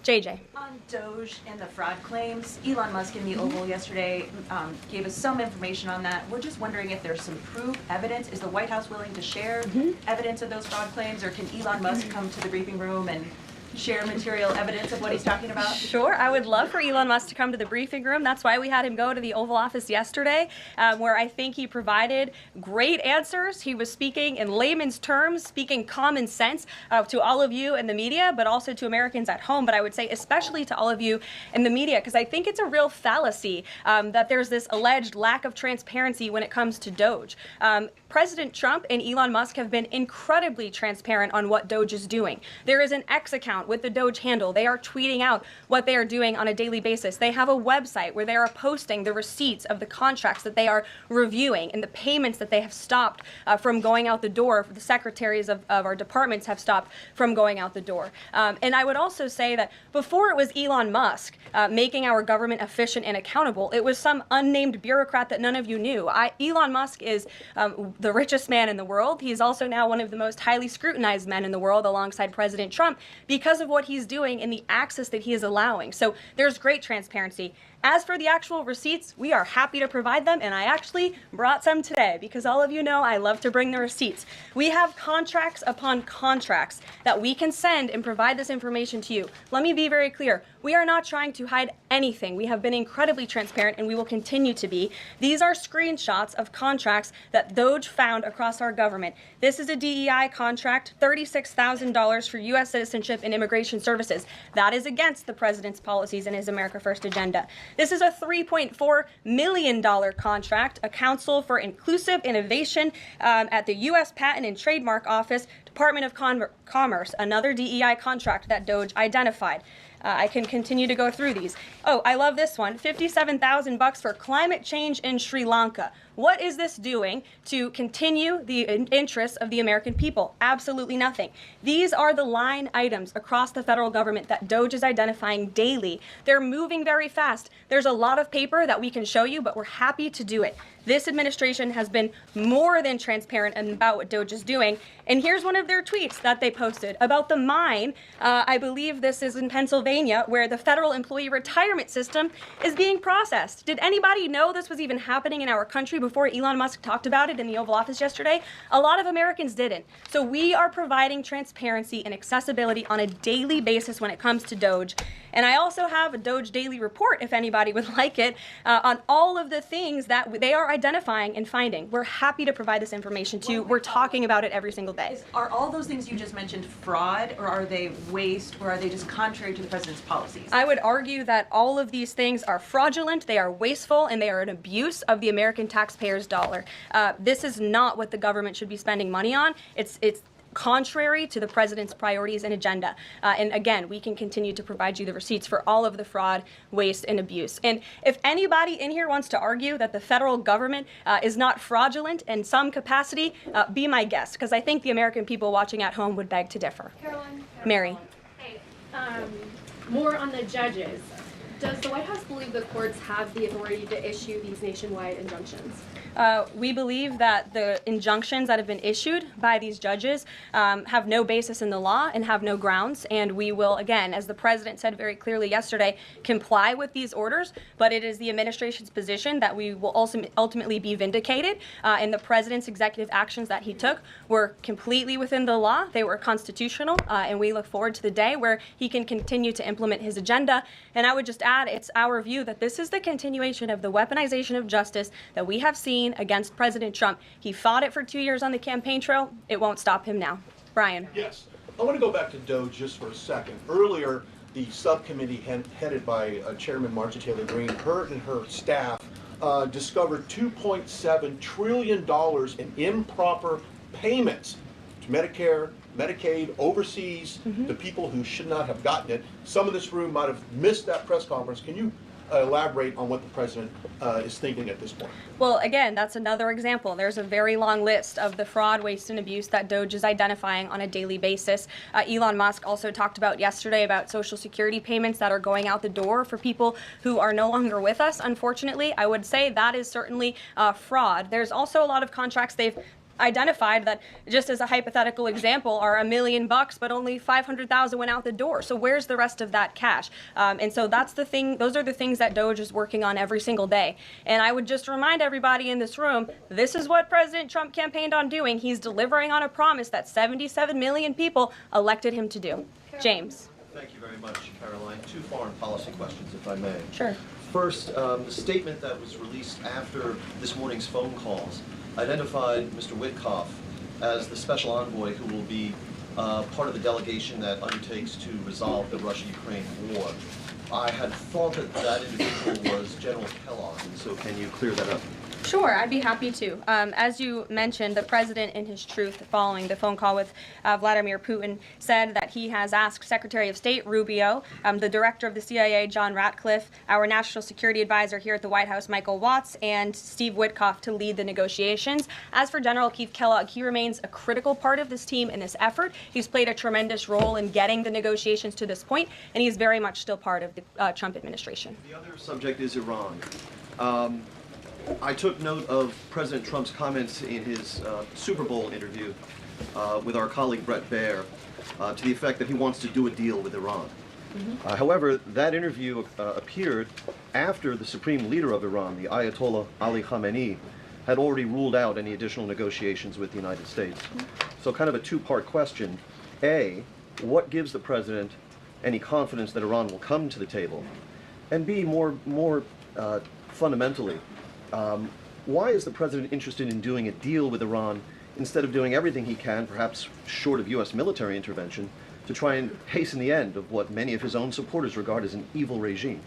JJ. On Doge and the fraud claims, Elon Musk in the Oval yesterday gave us some information on that. We're just wondering if there's some proof, evidence. Is the White House willing to share evidence of those fraud claims, or can Elon Musk come to the briefing room and share material evidence of what he's talking about? Sure, I would love for Elon Musk to come to the briefing room. That's why we had him go to the Oval Office yesterday, where I think he provided great answers. He was speaking in layman's terms, speaking common sense to all of you in the media, but also to Americans at home. But I would say especially to all of you in the media, because I think it's a real fallacy that there's this alleged lack of transparency when it comes to Doge. President Trump and Elon Musk have been incredibly transparent on what Doge is doing. There is an X account with the Doge handle. They are tweeting out what they are doing on a daily basis. They have a website where they are posting the receipts of the contracts that they are reviewing and the payments that they have stopped from going out the door. The secretaries of our departments have stopped from going out the door. And I would also say that before it was Elon Musk making our government efficient and accountable, it was some unnamed bureaucrat that none of you knew. Elon Musk is the richest man in the world. He's also now one of the most highly scrutinized men in the world alongside President Trump because of what he's doing and the access that he is allowing. So there's great transparency. As for the actual receipts, we are happy to provide them, and I actually brought some today because all of you know I love to bring the receipts. We have contracts upon contracts that we can send and provide this information to you. Let me be very clear. We are not trying to hide anything. We have been incredibly transparent, and we will continue to be. These are screenshots of contracts that Doge found across our government. This is a DEI contract, $36,000 for U.S. citizenship and immigration services. That is against the president's policies and his America First agenda. This is a $3.4 million contract, a Council for Inclusive Innovation at the U.S. Patent and Trademark Office, Department of Commerce, another DEI contract that Doge identified. I can continue to go through these. Oh, I love this one, $57,000 for climate change in Sri Lanka. What is this doing to continue the interests of the American people? Absolutely nothing. These are the line items across the federal government that Doge is identifying daily. They're moving very fast. There's a lot of paper that we can show you, but we're happy to do it. This administration has been more than transparent about what Doge is doing. And here's one of their tweets that they posted about the mine. I believe this is in Pennsylvania, where the federal employee retirement system is being processed. Did anybody know this was even happening in our country before Elon Musk talked about it in the Oval Office yesterday? A lot of Americans didn't. So we are providing transparency and accessibility on a daily basis when it comes to Doge. And I also have a Doge daily report, if anybody would like it, on all of the things that they are identifying and finding. We're happy to provide this information to you. We're talking about it every single day. Are all those things you just mentioned fraud, or are they waste, or are they just contrary to the president's policies? I would argue that all of these things are fraudulent, they are wasteful, and they are an abuse of the American taxpayer's dollar. This is not what the government should be spending money on. It's contrary to the president's priorities and agenda. And again, we can continue to provide you the receipts for all of the fraud, waste, and abuse. And if anybody in here wants to argue that the federal government is not fraudulent in some capacity, be my guest, because I think the American people watching at home would beg to differ. Karoline. Mary. Hey, more on the judges. Does the White House believe the courts have the authority to issue these nationwide injunctions? We believe that the injunctions that have been issued by these judges have no basis in the law and have no grounds, and we will, again, as the president said very clearly yesterday, comply with these orders, but it is the administration's position that we will ultimately be vindicated, and the president's executive actions that he took were completely within the law, they were constitutional, and we look forward to the day where he can continue to implement his agenda. And I would just add, it's our view that this is the continuation of the weaponization of justice that we have seen against President Trump. He fought it for 2 years on the campaign trail. It won't stop him now. Brian. Yes. I want to go back to Doge just for a second. Earlier, the subcommittee headed by Chairman Marjorie Taylor Greene, her and her staff discovered $2.7 trillion in improper payments to Medicare, Medicaid, overseas, to people who should not have gotten it. Some of this room might have missed that press conference. Can you elaborate on what the president is thinking at this point? Well, again, that's another example. There's a very long list of the fraud, waste, and abuse that Doge is identifying on a daily basis. Elon Musk also talked about yesterday about Social Security payments that are going out the door for people who are no longer with us, unfortunately. I would say that is certainly fraud. There's also a lot of contracts they've identified that, just as a hypothetical example, are $1 million, but only 500,000 went out the door. So where's the rest of that cash? And so that's the thing. Those are the things that DOGE is working on every single day. And I would just remind everybody in this room, this is what President Trump campaigned on doing. He's delivering on a promise that 77 million people elected him to do. James. Thank you very much, Caroline. Two foreign policy questions, if I may. Sure. First, the statement that was released after this morning's phone calls identified Mr. Witkoff as the special envoy who will be part of the delegation that undertakes to resolve the Russia-Ukraine war. I had thought that that individual was General Kellogg, and so can you clear that up? Sure, I'd be happy to. As you mentioned, the president, in his truth, following the phone call with Vladimir Putin, said that he has asked Secretary of State Rubio, the director of the CIA, John Ratcliffe, our national security advisor here at the White House, Michael Watts, and Steve Witkoff to lead the negotiations. As for General Keith Kellogg, he remains a critical part of this team in this effort. He's played a tremendous role in getting the negotiations to this point, and he's very much still part of the Trump administration. The other subject is Iran. I took note of President Trump's comments in his Super Bowl interview with our colleague Bret Baier to the effect that he wants to do a deal with Iran. However, that interview appeared after the supreme leader of Iran, the Ayatollah Ali Khamenei, had already ruled out any additional negotiations with the United States. So kind of a two-part question. A, what gives the president any confidence that Iran will come to the table? And B, more fundamentally, why is the president interested in doing a deal with Iran instead of doing everything he can, perhaps short of U.S. military intervention, to try and hasten the end of what many of his own supporters regard as an evil regime?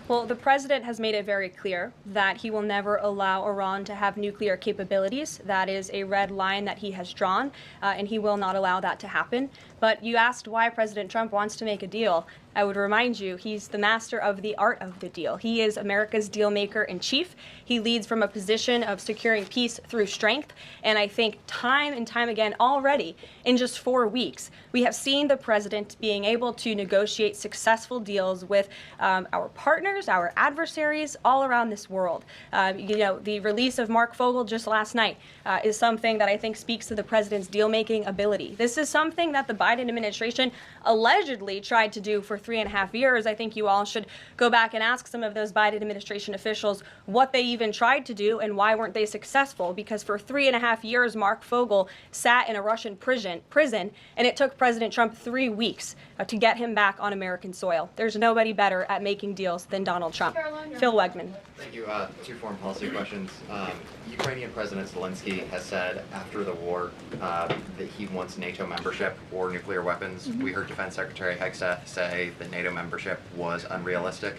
Well, the president has made it very clear that he will never allow Iran to have nuclear capabilities. That is a red line that he has drawn, and he will not allow that to happen. But you asked why President Trump wants to make a deal. I would remind you, he's the master of the art of the deal. He is America's deal maker in chief. He leads from a position of securing peace through strength. And I think time and time again already, in just 4 weeks, we have seen the president being able to negotiate successful deals with our partners, our adversaries all around this world. The release of Mark Fogel just last night is something that I think speaks to the president's deal-making ability. This is something that the Biden administration allegedly tried to do for 3.5 years. I think you all should go back and ask some of those Biden administration officials what they even tried to do and why weren't they successful, because for 3.5 years Mark Fogel sat in a Russian prison, and it took President Trump 3 weeks to get him back on American soil. There's nobody better at making deals than Donald Trump. Caroline, Phil Wegman. Thank you. Two foreign policy questions. Ukrainian President Zelensky has said after the war that he wants NATO membership or nuclear weapons. We heard Defense Secretary Hegseth say that NATO membership was unrealistic.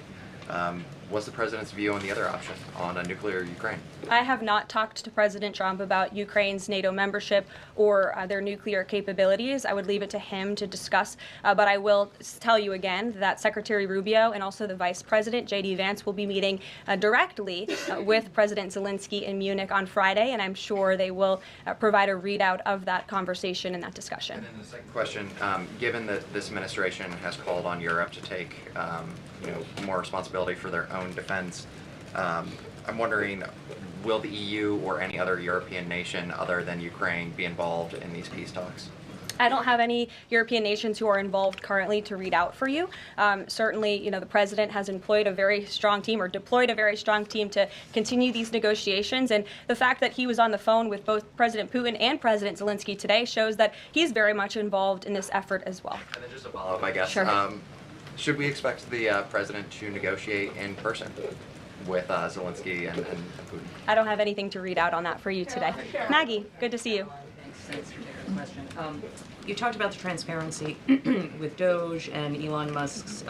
What's the president's view on the other option, on a nuclear Ukraine? I have not talked to President Trump about Ukraine's NATO membership or their nuclear capabilities. I would leave it to him to discuss. But I will tell you again that Secretary Rubio and also the Vice President, J.D. Vance, will be meeting directly with President Zelensky in Munich on Friday, and I'm sure they will provide a readout of that conversation and that discussion. And then the second question, given that this administration has called on Europe to take more responsibility for their own defense, I'm wondering, will the EU or any other European nation other than Ukraine be involved in these peace talks? I don't have any European nations who are involved currently to read out for you. Certainly, the president has employed a very strong team or deployed a very strong team to continue these negotiations. And the fact that he was on the phone with both President Putin and President Zelensky today shows that he's very much involved in this effort as well. And then just a follow-up, I guess. Sure. Should we expect the president to negotiate in person with Zelensky and Putin? I don't have anything to read out on that for you today. Maggie, good to see you. Thanks for taking the question. You talked about the transparency with Doge and Elon Musk's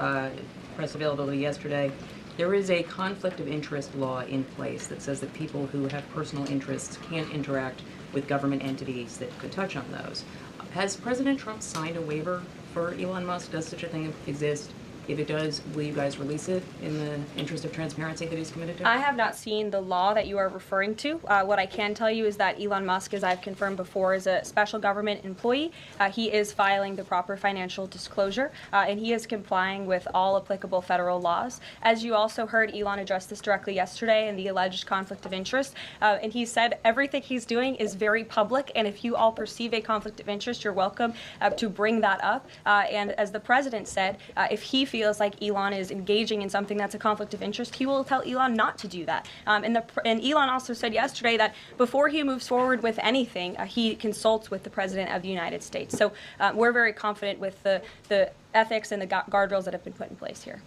press availability yesterday. There is a conflict of interest law in place that says that people who have personal interests can't interact with government entities that could touch on those. Has President Trump signed a waiver for Elon Musk? Does such a thing exist? If it does, will you guys release it in the interest of transparency that he's committed to? I have not seen the law that you are referring to. What I can tell you is that Elon Musk, as I've confirmed before, is a special government employee. He is filing the proper financial disclosure, and he is complying with all applicable federal laws. As you also heard, Elon address this directly yesterday in the alleged conflict of interest, and he said everything he's doing is very public, and if you all perceive a conflict of interest, you're welcome to bring that up. And as the president said, if he feels like Elon is engaging in something that's a conflict of interest, he will tell Elon not to do that. And Elon also said yesterday that before he moves forward with anything, he consults with the President of the United States. So we're very confident with the ethics and the guardrails that have been put in place here.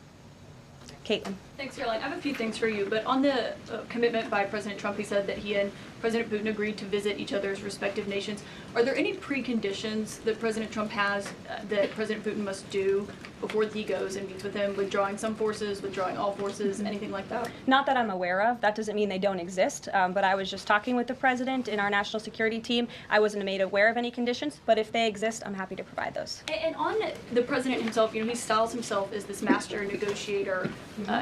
Caitlin. Thanks, Caroline. I have a few things for you, but on the commitment by President Trump, he said that he and President Putin agreed to visit each other's respective nations. Are there any preconditions that President Trump has that President Putin must do before he goes and meets with him, withdrawing some forces, withdrawing all forces, anything like that? Not that I'm aware of. That doesn't mean they don't exist, but I was just talking with the president in our national security team. I wasn't made aware of any conditions, but if they exist, I'm happy to provide those. And on the president himself, he styles himself as this master negotiator.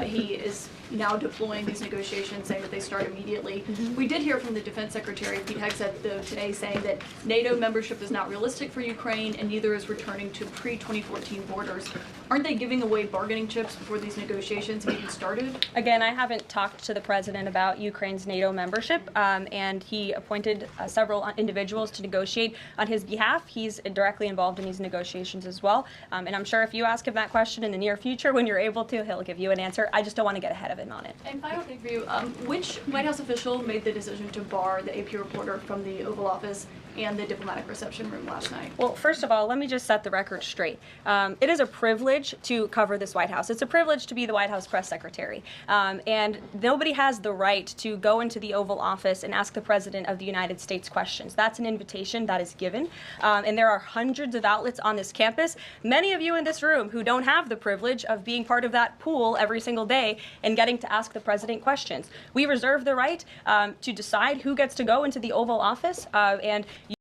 He is now deploying these negotiations, saying that they start immediately. We did hear from the Defense Secretary, Pete Hegseth, though, today saying that NATO membership is not realistic for Ukraine and neither is returning to pre-2014 borders. Aren't they giving away bargaining chips before these negotiations have even started? Again, I haven't talked to the president about Ukraine's NATO membership, and he appointed several individuals to negotiate on his behalf. He's directly involved in these negotiations as well, and I'm sure if you ask him that question in the near future when you're able to, he'll give you an answer. I just don't want to get ahead of him on it. And final thing for you, which White House official made the decision to bar the AP reporter from the Oval Office and the diplomatic reception room last night? Well, first of all, let me just set the record straight. It is a privilege to cover this White House. It's a privilege to be the White House press secretary. And nobody has the right to go into the Oval Office and ask the President of the United States questions. That's an invitation that is given. And there are hundreds of outlets on this campus, many of you in this room who don't have the privilege of being part of that pool every single day and getting to ask the President questions. We reserve the right to decide who gets to go into the Oval Office. And